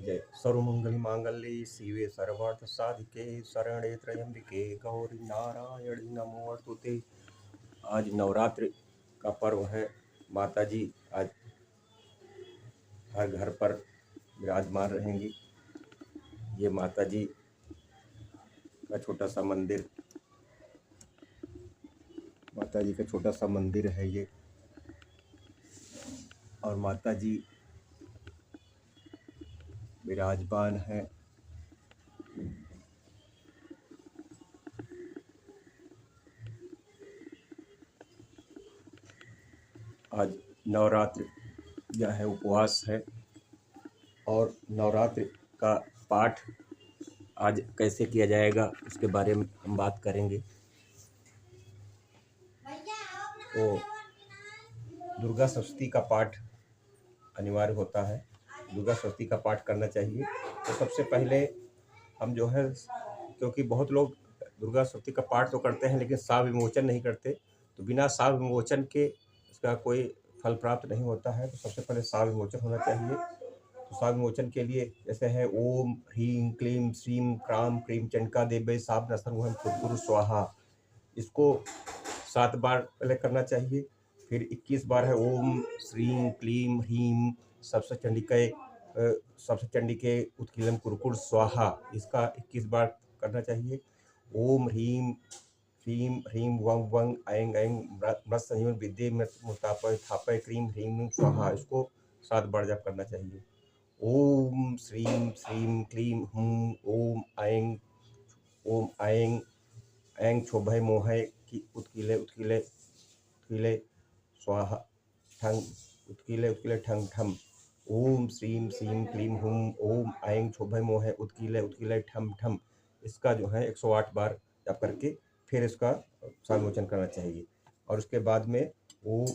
जय सर्वमंगल मांगल्ये शिवे सर्वार्थ साधिके शरणे त्र्यंबिके गौरी नारायणी नमोस्तुते। आज नवरात्रि का पर्व है। माता जी आज हर घर पर विराजमान रहेंगी। ये माता जी का छोटा सा मंदिर, माता जी का छोटा सा मंदिर है ये। और माता जी विराजमान है। आज नवरात्रि यह है, उपवास है। और नवरात्रि का पाठ आज कैसे किया जाएगा उसके बारे में हम बात करेंगे। तो दुर्गा सप्तशती का पाठ अनिवार्य होता है। दुर्गा सप्तशती का पाठ करना चाहिए। तो सबसे पहले हम जो है, क्योंकि बहुत लोग दुर्गा सप्तशती का पाठ तो करते हैं लेकिन साव विमोचन नहीं करते, तो बिना साव विमोचन के इसका कोई फल प्राप्त नहीं होता है। तो सबसे पहले साव विमोचन होना चाहिए। तो साव विमोचन के लिए जैसे है ओम ह्रीं क्लीं श्रीं क्रां क्रीं चंडिका देवी साब नसर्वहं कुरकुरु स्वाहा। इसको 7 बार पहले करना चाहिए। फिर 21 बार है ओम श्रीं क्लीं ह्रीं सबसे चंडिके उत्कीलम कुरकुर स्वाहा। इसका 21 बार करना चाहिए। ओम ह्रीं श्रीं ह्रीं वं वं ऐं ऐं मृत संजीवन विद्ये मृत मुतापय थापय क्रीं ह्रीं स्वाहा। इसको 7 बार जप करना चाहिए। ओम श्रीं श्रीं क्लीं हूं ओम ऐं ऐं क्षोभय मोहय की उत्कीले उत्कीले उत्कीले स्वाहा ठंग उत्कीले उत्कीले ठंग ठम। ओम श्रीं श्रीं क्लीं हूं ओम ऐं क्षोभय मोहय उत्कीले उत्कीले ठम ठम। इसका जो है 108 बार जप करके फिर इसका सामोचन करना चाहिए। और उसके बाद में वो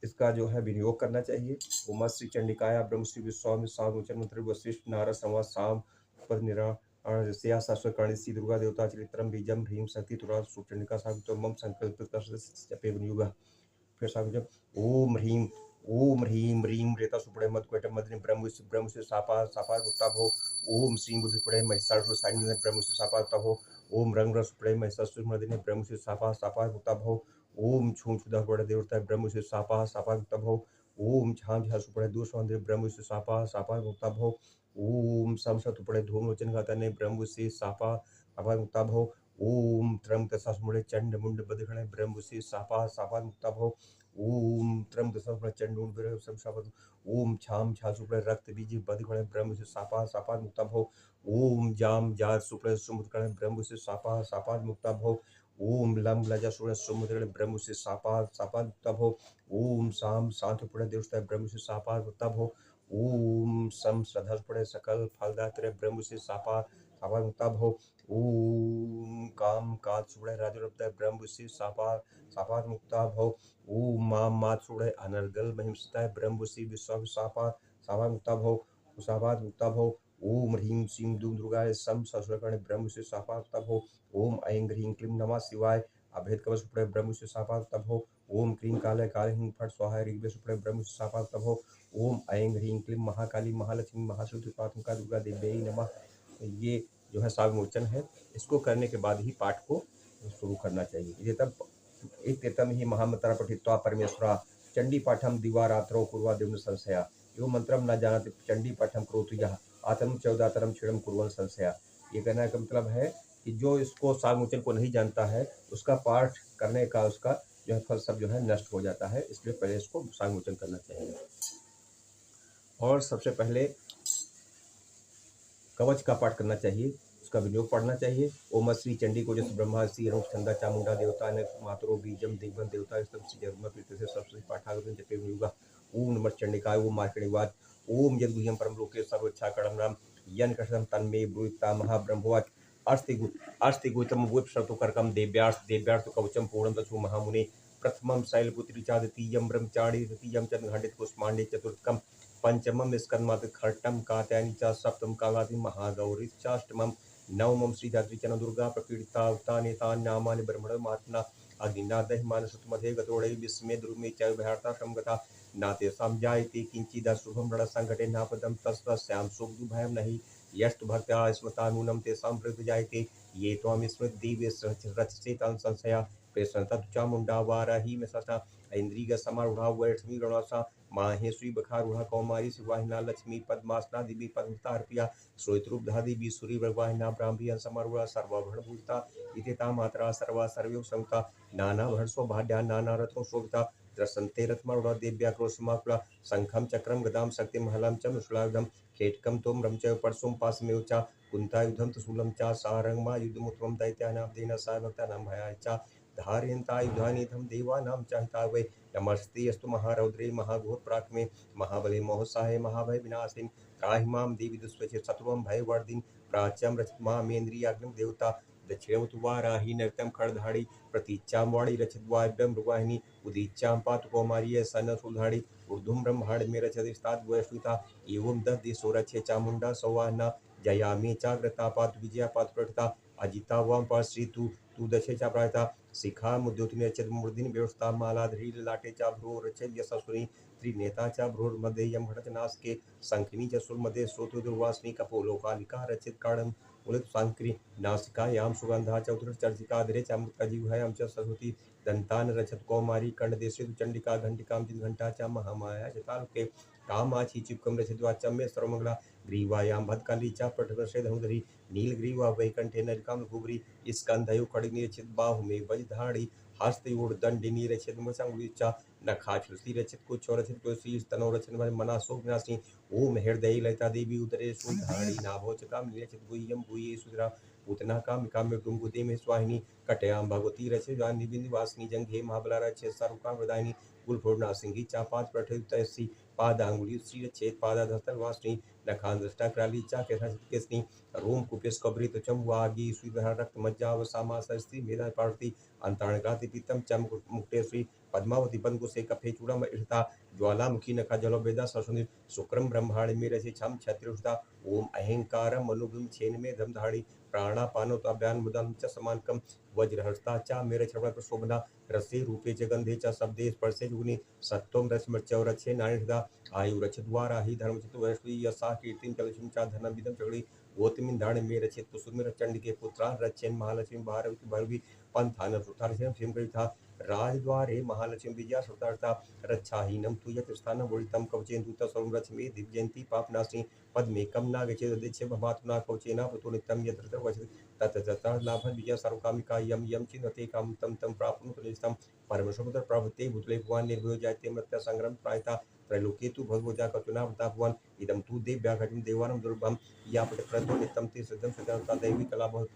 इसका जो है विनियोग करना चाहिए। ओम श्री चंडिकाया ब्रह्म श्री विश्वामित्र सामोचन मंत्र वशिष्ठ नारद संवाद साम पद निरा या शाश्वतकर्णिसी दुर्गा देवता चरित्रम बीजम ह्रीं शक्ति तुरा सुचंडिका सावित्वम मम संकल्पित जपे विनियोग। फिर साविजम ओम ह्रीं ह्रीं रेता सुपड़े मद क्वेट मदनि ब्रह्म से सापा सापा गुप्ता भो। ओम श्रीं बुद्धि पड़े महिषासुर साइनी ब्रह्म से सापा गुप्ता भो। ओम रंग रस पड़े महिषासुर मर्दिनी ब्रह्म से सापा सापा गुप्ता भो। ओम छूं छुदा पड़े देवता ब्रह्म से सापा सापा गुप्ता भो। ओम झाम झा सुपड़े दूसरे ब्रह्म से सापा सापा गुप्ता भो। ओम सम सत पड़े धूम लोचन गाता ने ब्रह्म से सापा सापा मुक्ता भो। ओम त्रम तसास मुड़े चंड मुंड बदखणे ब्रह्म से सापा सापा मुक्ता भो। ओम त्रम तसास मुड़े चंड मुंड ब्रह्म से सापा। ओम छाम छा सुपड़े रक्त बीज बदखणे ब्रह्म से सापा सापा मुक्ता भो। ओम जाम जा सुपड़े सुमुद्र ब्रह्म से सापा सापा मुक्ता भो। ओम लम लजा सुपड़े समुद्र ब्रह्म से सापा सापा मुक्ता भो। ओम साम शांत पड़े देवता ब्रह्म से सापा मुक्ता भो। ओम सम श्रद्धा पड़े सकल फलदात्र ब्रह्म से सापा सापा मुक्ता भो। ओम काम काज सुड़े राजरब्द ब्रह्म से सापा सापा मुक्ता भो। ओम माम मात सुड़े अनर्गल महिमसता ब्रह्म से विश्व सापा सापा मुक्ता भो सापा मुक्ता भो। ओम ह्रीं श्रीं दुर्गाय सम ससुरकर्ण ब्रह्म से सापा मुक्ता भो। ओम ऐं ह्रीं क्लीं नमः शिवाय अभेद कवच सुपड़े ब्रह्म से सापा मुक्ता भो। ओम क्लीं काले काले हिं फट स्वाहा ऋग्वेद सुपड़े ब्रह्म से सापा मुक्ता भो। ओम ऐं ह्रीं क्लीं महाकाली महालक्ष्मी महाशक्तिपात्मिका दुर्गा देवी नमः। ये जो है साविमोचन है। इसको करने के बाद ही पाठ को शुरू करना चाहिए। एतम ही महामंत्र पठित्वा परमेश्वरा चंडी पाठम दिवारात्रो कुर्वा देव संशया यो मंत्रम न जानते चंडी पाठम करोतु यः आत्म चौदातरम क्षीणम कुर्वन् संशया। ये कहने का मतलब है कि जो इसको साविमोचन को नहीं जानता है उसका पाठ करने का उसका जो है फल सब जो है नष्ट हो जाता है। इसलिए पहले इसको साविमोचन करना चाहिए। और सबसे पहले कवच का पाठ करना चाहिए, उसका विनियोग पढ़ना चाहिए। ओम श्री चंडी को जस ब्रह्मा श्री अरुण छंदा चामुंडा देवता ने मातरो बीजम दिग्बन देवता स्तम श्री जन्म प्रीति से सबसे पाठागत जपे विनियोग। ओम नमः चंडिकाय ओम मार्कणिवाद ओम यद गुह्यम परम लोके सर्वोच्छा कड़म राम यन कृष्णम तन्मे ब्रूता महाब्रह्मवाच अस्ति गुतम वुप्सतो करकम देव्यार्थ कवचम पूर्णम दशो महामुने प्रथमम शैलपुत्री चा द्वितीयम ब्रह्मचारी तृतीयम चंद्रघंटित कुष्मांडे चतुर्थकम पंचमम स्कंदमात खट्टम कात्यायनी च सप्तम कागाति महागौरी चाष्टमम नवमम श्रीधात्री चन दुर्गा प्रपीडिता उत्तानेतान नामानि ब्रह्मण मात्मना अग्निना दहिमान सुतमधे गतोड़े विस्मे द्रुमे च भयार्ता श्रमगता न तेषां जायते किञ्चिदशुभं रणसङ्कटे न पदं तस्यां सुखदुःभयं नहि यस्तु भक्त्या स्मृता नूनं तेषां वृद्ध जायते ये त्वां स्मृतिदिव्य रचसे तं संशया प्रसन्नतः चामुण्डा वाराही में सता ऐन्द्रिय समारूढ़ा वैष्णवी गणासा माहेश्वरी बखारूढ़ा कौमारी शिवाहिना लक्ष्मी पद्मासना दिव्य पद्मतार्पिया श्रोतरूपधा देवी सूरी वाहिना ब्राह्मी समारूढ़ा सर्वाभरण भूषिता इतिता मात्रा सर्वा सर्वयोग संयुक्ता नाना भरण सौभाग्या नाना रथों शोभिता दर्शन्ते रथमारूढ़ा देव्या क्रोशमाकुला शंखम चक्रम गदाम शक्तिम हलम च मुशलायुधम खेटकम तोमरम च परशुम पासमेव च कुंतायुधम तशूलम च सारंगमा युद्धमुत्तमं दैत्यानां देन सा भक्तानां भयाय च धारयन्तायुधानिधं देवानां च हितावै नमस्ते अस्तु महारौद्रे महाघोर पराक्रमे महाबले महोत्साहे महाभय विनाशिन त्राहि मां देवी दुष्प्रचे शत्रुवं भयवर्धिन प्राच्यं रचित मामेन्द्रियाग्निं देवता दक्षिणवतु वाराही नृत्यं खड़धाड़ी प्रतीच्चां वाणी रचित वाद्यं मृगवाहिनी उदीच्चां पातु कौमार्य सन सुधाड़ी ऊर्ध्वं ब्रह्मांड में रचित वैश्विता एवं दस दिशो रचे चामुंडा सौवाहना जयामी चाग्रता पातु विजया पातु प्रठता अजिता वाम पाश्री तू दशे चा प्रायता शिखा मुद्योति रचित मूर्धिन व्यवस्था मालाधरी लाटे चा भ्रो रचित यशस्विनी त्रिनेता चा भ्रोर मध्ये यम घटत नासके संखिनी च सुर मध्ये श्रोत्र दुर्वासनी कपोलो कालिका रचित काणम उलित सांक्री नासिकायां सुगंधा च उदर चर्चिका धरे च अमृत जीवयां च सरस्वती दंतान रचत कौमारी कंडदेशे चंडिका घंटिकां जिन घंटा च महामाया च तालुके कामाची चिपकम रचित वाच्यम में सर्वमंगला ग्रीवायां भद्काली च पटवर्षे धनुधरी नीलग्रीवा वैकंठे नलिकां घुबरी स्कंधयु खड़गनी रचित बाहु में वज्रधारी हस्तयोड़ दंडिनी रचित मुसंगुचा नखाचुसी रचित कुछ और रचित तुलसी स्तनो रचित मनासो विनाशिनी ओम हृदय ललिता देवी उदरे सुधारी नाभो च कामिनी रचित गुह्यम गुह्ये सुधरा पूतना काम्य गुंगुदे में स्वाहिनी कटयाम भगवती रचित गांधी बिंदवासिनी जंघे महाबला रचित सर्वकाम प्रदायिनी कुलपूर्णा सिंही चापात प्रठित तैसी पादांगुली श्री रचित पादाधस्तल वासिनी नखान दृष्टा कराली चा केसनी रोम कुपेश कबरी तुचम वागी सुधरा रक्त मज्जा वसामा सरस्त्री मेधा पार्वती अंतरणगाति पीतम चम मुक्तेश्वरी पद्मावती पद्मकुसे कफे चूड़म इष्टा ज्वालामुखी नखा जलोबेदा सरस्वती शुक्रम ब्रह्मांड में रचे छम क्षत्रियुषता ओम अहंकारम मनुभूम छेन में धमधाड़ी प्राणापानोताभ्यान मुदम च समानकम वज्रहस्ता चा मेरे छवण प्रशोभना रसे रूपे च गंधे च शब्दे स्पर्शे जुगुनी सत्वम रश्मर्चौ रचे नारायणदा आयु रचित द्वारा ही धर्म चित वैष्णवी यसा कीर्तिम कलशम चा धनम विदम चगड़ी गोतमिन दाण में रचित पुसुमिर चंड के पुत्रा रचेन महालक्ष्मी भारवती भरवी पंथान सुतार सिम था राजद्वारे महालक्ष्मी विजया सुतारता रक्षाहीनम तु यत् स्थानं वोडितं कवचेन्दुत संरक्ष्मे दिव्यन्ति पापनाशिनी पद्मेकं नागचेददिच्छे भवातुना कवचेना पुतुनित्यं यत्र वचति तत् तथा लाभं विजय सर्वकामिका यम यम चिन्वते काम तम तम प्राप्नुत निस्तं परमेश्वर प्रभुते भूतले भगवान निर्भयो जायते मृत्य संग्राम प्रायता त्रैलोक्ये तु भगवजा कतुना भगवान इदं तु देव्याघटं देवानं दुर्भं या प्रतो नित्यं ते सिद्धं सिद्धं दैवी कला बहुत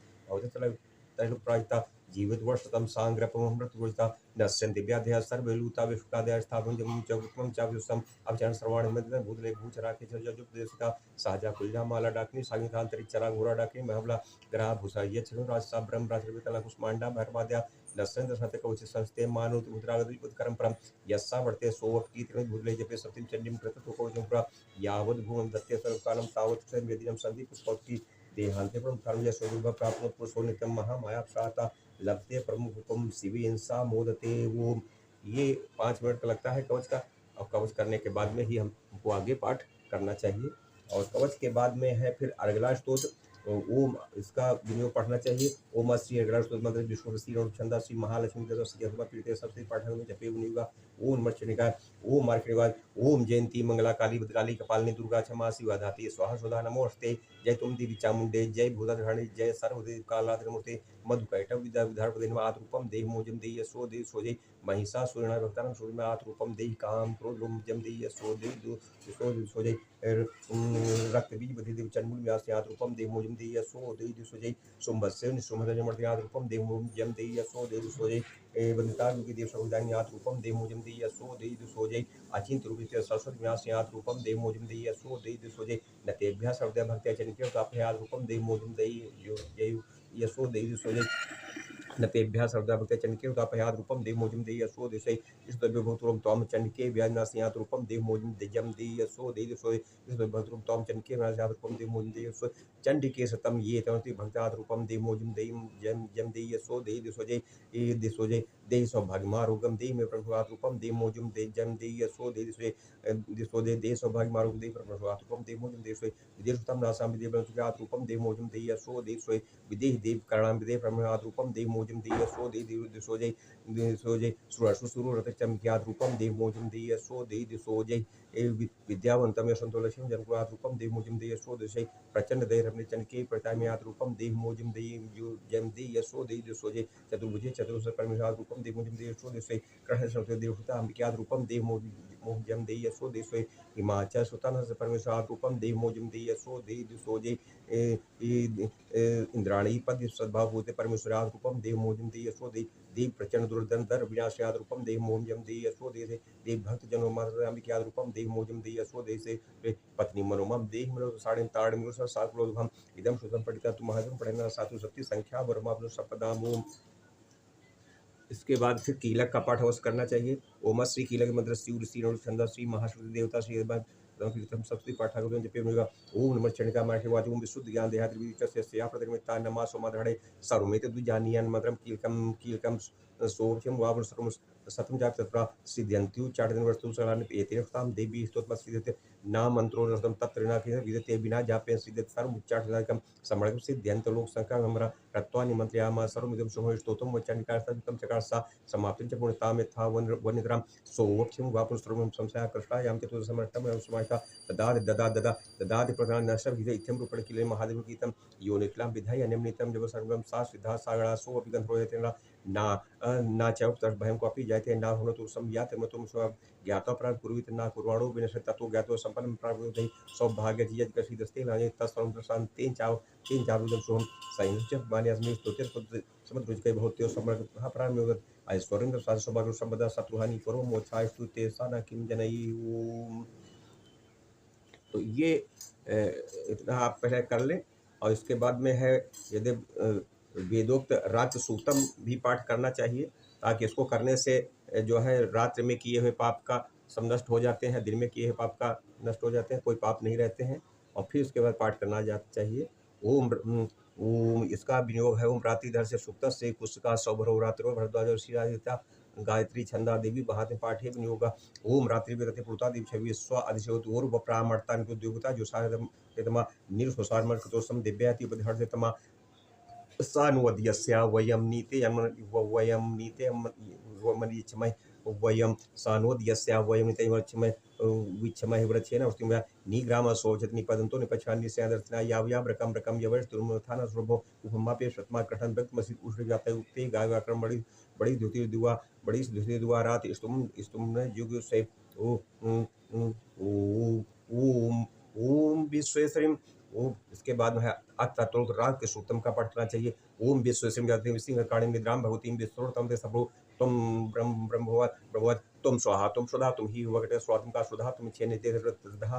प्रायता जीवित वर्षतम सांग्रपमृतगुणता नश्यन् दिव्याध्याय सर्वलूता विष्काध्याय स्थापन जमुं च उत्तमं च विश्वम अवचरण सर्वाणि मध्य भूतले भूचरा के जुपदेशिका साजा कुल्या माला डाकनी सागितांतरिचरा घोरा डाकनी महबला ग्रह भूषा ये छनु राजसा ब्रह्म राजविकला कुष्मांडा भरवाद्या नश्यन् सत्य कवच संस्ते मानुत मुद्रागति उत्करम परम यस्सा वर्ते सोवत की त्रिण भूतले जपे सत्यम चंडीम कृत कवचम प्रा यावद भूमं दत्ते सर्वकालम तावत वेदिनम संदीप पुष्पौती देहांते परम कर्मजय स्वरूप प्राप्त पुरुषो नित्यम महामाया प्राता लभते प्रमुखम शिवेन्सा मोदते वो ये 5 मिनट का लगता है कवच का। और कवच करने के बाद में ही हमको आगे पाठ करना चाहिए। और कवच के बाद में है फिर अर्गला स्तोत्र, ओम इसका विनियोग पढ़ना चाहिए। ओम श्री अर्गला स्तोत्र मंत्र विष्णु श्री छंदा श्री महालक्ष्मी पीड़ित सबसे पाठ में जपे विनियोगा ओम मर्चनिका ओम मार्कनिका ओम जयंती मंगला काली भद्रकाली कपालिनी दुर्गा क्षमा शिवा धाती स्वाहा सुधा नमोस्ते जय तुम देवी चामुंडे जय भूताधरणी जय सर्वदेव कालाद्रमूर्ते मधुकैटव विद्याविधारपदेन आत्रूपम देह मोजम देय सो देव सोजय महिषासुरना भक्तानां सूर्यमे आत्रूपम देहि काम क्रोधम जम देय सो देव सोजय रक्त बीज बधि देव चंडमुल व्यास आत्रूपम देह मोजम देय सो देव सोजय सुंभस्य निशुमधजमर्ति आत्रूपम देह मोजम देय सो देव सोजय वंदितायुगी देव सहुदानि आत्रूपम देह मोजम देय सो देव सोजय अचिंत रूपस्य सरस्वती व्यास आत्रूपम देह मोजम देय सो देव सोजय नतेभ्यः सर्वदा भक्त्या चनिके तापहे आत्रूपम देह मोजम देय जय यशो देवी सोजय नतेभ्यः सर्वदा भक्त्या चंडिके उदापयाद रूपम देव मोजम देय यशो देशै इष्टदेव भक्तुरम त्वाम चंडिके व्याजनास्यात रूपम देव मोजम देजम देय यशो देय सोय इष्टदेव भक्तुरम त्वाम चंडिके व्याजनास्यात रूपम देव मोजम देय यशो चंडिके सतम ये तमति भक्ताद रूपम देव मोजम देयम जम जम देय यशो देय सोजय ए देशोजय देहि सौभाग्यमारोग्यम देहि मे प्रभुवात रूपम देहि मोजम देहि जन्म देहि यशो देहि दिशो देहि सौभाग्यमारोग्यम देहि प्रभुवात रूपम देहि मोजम देहि विदेशतम नासाम विदेह प्रभुवात रूपम देहि मोजम देहि यशो देहि विदेहि देव करणाम विदेह प्रभुवात रूपम देहि मोजम देहि यशो देहि दिशो जय सुरु रतचम ज्ञात रूपम देहि मोजम देहि यशो देहि दिशो जय विद्यावंतम यशंतोलक्ष्मी जनकुवात रूपम देहि मोजम देहि यशो देहि प्रचंड देहि रमणि चंके प्रताम्यात रूपम देहि मोजम देहि जम देहि यशो देहि दिशो जय चतुर्भुजे चतुर्भुज परमेश्वर रूपम देहि मोजम देहि यशो देहि कृष्ण संत देवता अंबिकात रूपम देहि मोजम देहि यशो देहि हिमाचल सुतन परमेश्वर रूपम देहि मोजम देहि यशो देहि दिशो जय इंद्राणी पद सद्भाव भूते परमेश्वर रूपम देहि मोजम देहि यशो देहि प्रचंड दुर्दन दर विनाशयाद रूपम देहि मोजम देहि यशो देहि भक्त जनो मात्र अंबिकात रूपम देहि मोजम देहि यशो देहि पत्नी मनोमम देहि मनो साड़े ताड़ मिलो साकुलोधम इदम सुतम पठिता तुम महाजन पढ़ना सातु सप्ती संख्या वर्मा सपदाम। इसके बाद फिर कीलक का पाठ अवश्य करना चाहिए। ओम श्री कीलक मंत्र श्री छंद श्री महाश्रुति देवता श्री कीर्तन सप्ती पाठा जपे मिलेगा। ओम नमः चंडिका मार्गवाच ओम विशुद्ध ज्ञान देहात विचस्य प्रतिमिता नमा सोमाधड़े सर्वमेत द्विजानीयन मंत्रम कीलकम सोर्चम वावण सर्वम सतम जाप तत्रा सिद्ध्यंत्यु चाटदन वस्तु सलान एतेनस्ताम देवी स्तोत्र सिद्धते नाम मंत्रो रसम तत्रिना के विदते बिना जापे सिद्धत सर्व उच्चाटनाकम समणकम सिद्ध्यंत लोक संका हमरा रत्वा निमंत्रयामा सर्वमिदं शुभ स्तोत्रम वचनिका सत्तम चकारसा समाप्तिं च पूर्णता में था वनिद्राम सोवक्षम वापुर सर्वम संशय कृष्णायाम चतुर्थ समर्थम समाहिता ददाति प्रधान नशर विदे इत्यम रूपण किले महादेव गीतम यो निकलाम विधाय निम्नितम जब सर्वम सा सिद्धा सागरा सो अपि गंधरो यतेन ना चौक तर्ष भयं क्वापि जायते ना होनो तो संयाते मतुम स्व ज्ञातो प्राण पूर्वित ना कुर्वाणो विनश ततो ज्ञातो संपन्नम प्राप्तोदि सौभाग्य जियत कसी दस्ते लाने तस्सर्वं प्रशांत तीन चावुदम सोहम साइंच मान्यास्मि स्तुतिर समुद्र के बहुत्यो समर्थ प्राण में ऐश्वर्य साध सौभाग्य संपदा शत्रुहानि करो मोक्षाय स्तुते साना किम जनई ओम। तो ये इतना आप पहले कर लें। और इसके बाद में है यदि वेदोक्त रात्र सूक्तम भी पाठ करना चाहिए, ताकि इसको करने से जो है रात्र में किए हुए पाप का सब नष्ट हो जाते हैं, दिन में किए हुए पाप का नष्ट हो जाते हैं, कोई पाप नहीं रहते हैं। और फिर उसके बाद पाठ करना चाहिए ओम। इसका विनियोग है ओम रात्रिधर से सुक्त से कुशका सौभरो रात्रो भरद्वाज शिरादिता गायत्री छंदा देवी बहाते पाठे विनियोगा ओम रात्रि विरति पुरुता दीप छवि स्व अधिशोतोर वप्रामर्ता निरुद्योगता जो साधमा निर्सोसारमर कृतोसम दिव्याति उपधर्षितमा सानुवद्यस्या वयम नीते वयम नीते मरीचमय वयम सानोद्यस्या वयम नीते वचमय विचमय व्रचेन उस्तिमया निग्राम सोचत निपदंतो निपछान निस्यादर्शना यावया ब्रकम ब्रकम यवश तुरमथान सुरभो उपमा पे शतमा कठन भक्त मसिद उष्ण जाते उक्ते गाय व्याकरण बड़ी द्युति दुआ रात स्तुम युग से ओम विश्वेश्वरीम ओम। इसके बाद में है अतुल्य राग के सूक्तम का पाठ करना चाहिए। ओम विश्वेश्वरीम सिंह काणी निद्राम भगवतीम विश्वतम ते सबो तुम ब्रह्मवत तुम स्वाहा तुम सुधा तुम ही वगटे स्वातम का सुधा तुम छे नित्य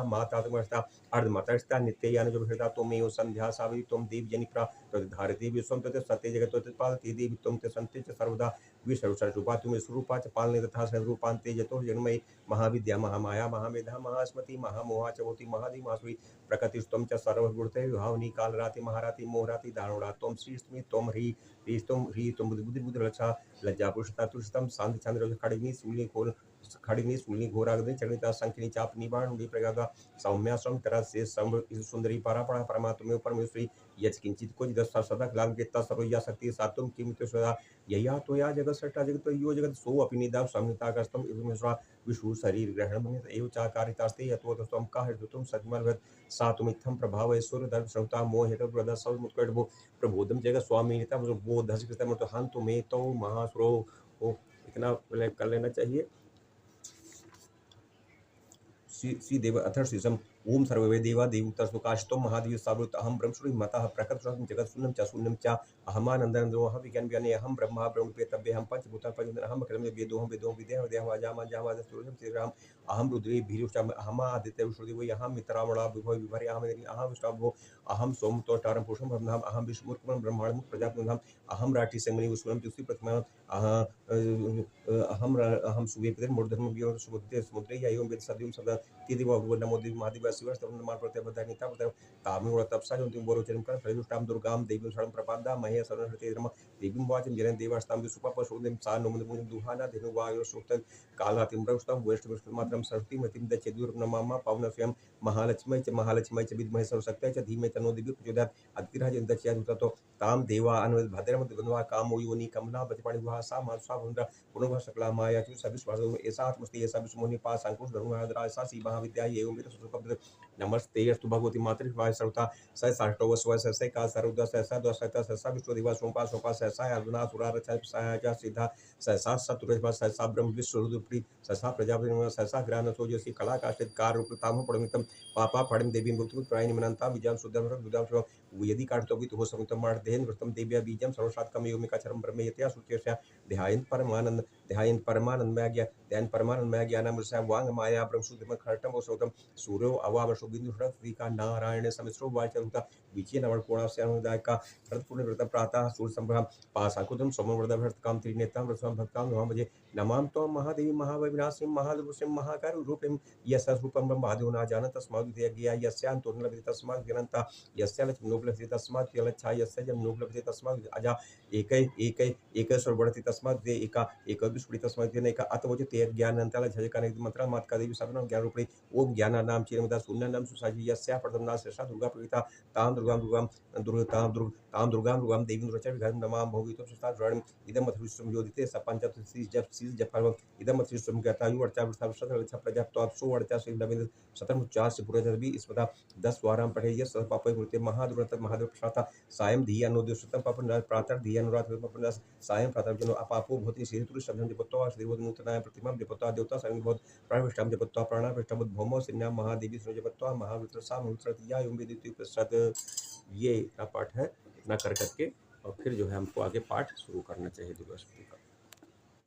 माता तुम अर्ध माता नित्य यान जो हृदय तुम एव संध्या सावरी तुम देव जनिप्रा धारती विश्वम तते सत्य जगत तत्पालति देवी तुम ते संते च सर्वदा विश्वरूपा तुम स्वरूपा च पालने तथा सर्वरूपांते जतो जन्मय महाविद्या महामाया महामेधा महास्मृति महामोहा च होती महादि महासुरी प्रकृतिस्तम च सर्वगुणते भावनी कालराति महाराति मोहराति दारुणा तुम श्री तुम ह्री तुम बुद्धि रक्षा लज्जा पुरुषता तुषतम शांति चंद्र खड़िनी सूलिनी घोराग्नि चरणिता संखिनी चाप निबाण प्रगागा सौम्या श्रम तरह से सुंदरी परापरा परमात्मे परमेश्वरी यच किंचित कुछ दस सदा लाभ के सर्वया शक्ति सातुम किमित सदा यया तो या जगत सष्टा जगत यो जगत सो अपिनिदा संहितागस्तम इवमेश्वरा विष्णु शरीर ग्रहण मन एव चाकारितास्ते यतोतम का हृदुतम सद्मलवत सातुमित्थम प्रभाव ऐश्वर्य धर्म श्रौता मोह हेतु प्रदा सब मुत्कटभो प्रबोधम जगत स्वामी निता वो धस कृतम तो हंतु में तो महासुरो ओ। इतना कर लेना चाहिए। श्री देव अथर्षिसम ओम सर्वे देवा देवतस्तुकाशतो महादेव सावृत अहम ब्रह्मश्री मतः प्रकट जगत शून्यम च अहमानंदो अहम विज्ञान ज्ञाने अहम ब्रह्मा ब्रह्मपेतव्य हम पंचभूता पंचभूत अहम अखिलम वेदोहम वेदोहम विद्या विद्या जामा जामा सूर्यम श्रीराम अहम रुद्रे भीरुष्टम अहम आदित्य विष्णुदेव अहम मित्रावणा विभव विभर अहम विष्णु अहम सोम तोटारम पुरुषम ब्रह्मधाम अहम विष्णुर्कम ब्रह्मांड प्रजापतिधाम अहम राठी संगनी विष्णुम तुलसी प्रतिमा अहम सूर्य मूर्धर्म समुद्र एवं वेद सद्यम सदा तिदिव नमो देव महादेव शिवस्तम नमः प्रत्यबद्धनिता तामिव तपसा जो तुम बोरोचरम कर प्रयुष्टाम दुर्गाम देवी शरण प्रपादा महे सरस्वती नमः देवीं वाचम जन देवास्ताम सुपपशोदिम सा नोमन दुहाना धेनु वायो सूक्त कालातिम प्रस्तम वैष्णव मात्रम सरस्वती मतिम दचेदुर नमः पवन स्वयं महालक्ष्मी च विद्महे सरस्वत्यै च धीमहि तन्नो देवी प्रचोदयात् अतिराज दच्यादुततो ताम देवा अनुद भद्रम दिवनवा कामो योनि कमला बतिपाणि गुहा सा मानसा भुंद्र पुनः सकला माया चु सभी स्वादो ऐसा आत्मस्ति ऐसा विष्णुनि पास अंकुश धर्मराज सा सी महाविद्या एवं मेरे सुखपद नमस्ते अस्तु भगवती मातृ सर्वता स साष्टव स्व सस्य का सर्वदा सहसा दो सहता सहसा विश्व दिवा सोमपा सोमपा सहसा अर्जुना सुरा रचा सहायजा सिद्धा सहसा सतुरज सहसा ब्रह्म विश्व रुद्रप्री सहसा प्रजापति सहसा ग्राम सोजसी कला काष्टित कार रूपताम पड़मितम पापा पड़म देवी मृत्यु प्रायणि मनंता विजय सुदम विदाम यदि काटतो तो हो समितम मार्देन वृतम देव्या बीजम सर्वसात्कम योमिका चरम ब्रह्म यत्या सुचेष्या ध्यायन परमानंद में गया ध्यान परमानंद में ज्ञानम वांग माया ब्रह्म शुद्धम खरटम सौतम सूर्यो अवाम शुभिंदु का नारायण समिश्रो वाचरुता विचय नवण कोणास्य अनुदाय का भरतपूर्ण व्रत प्रातः सूर्य संभ्रम पासाकुतम समव्रत भक्त काम त्रिनेत्रम रसम भक्ताम नमः भजे नमाम तो महादेवी महाविनाशिम महादुषिम महाकार रूपम यस रूपम ब्रह्मादि न जान तस्माद् ज्ञा यस्यांतो न लभते तस्माद् ज्ञानता यस्य लक्ष्मी नो लभते तस्माद् यलच्छा यस्य जम नो लभते तस्माद् अजा एक स्वर बढ़ती तस्माद् दे एका एक विस्फुटी तस्माद् देने का अतवज ते ज्ञानंताला झजकाने मंत्र मात का देवी सबन ज्ञान रूपी ओम ज्ञाना नाम चिरमदा सुन्न नाम सुसाजी यस्या प्रथम नाम श्रेष्ठा दुर्गा प्रविता ताम दुर्गाम देवी दुर्चा विघ्न नमाम भोगितो सुस्ता रण इदम अथविश्वम योदिते सपंच जप सीज जप इदम अथविश्वम गतायु वर्चा विस्तार अच्छा प्रजा तो आप सो वर्चा से नवीन शतम उच्चार से पूरा जब भी इस पदा 10 वाराम पढ़े यस पाप मूर्ति महादुरत महादेव प्रसाद सायं धिया नो दिवसतम पापन प्रातः धिया अनुरात पापन सायं प्रातः जनो अपापो भूति श्रीतुर शब्दम जपत्वा श्रीवद नूतनाय प्रतिमा जपत्वा देवता संग बहुत प्राणविष्टम जपत्वा प्राणाविष्टम भौमो सिन्या महादेवी सुनो जपत्वा महावित्र सा मुत्रतिया युम विदिति प्रसाद। ये इतना पाठ है, इतना कर करके और फिर जो है हमको आगे पाठ शुरू करना चाहिए दुर्गा शक्ति का।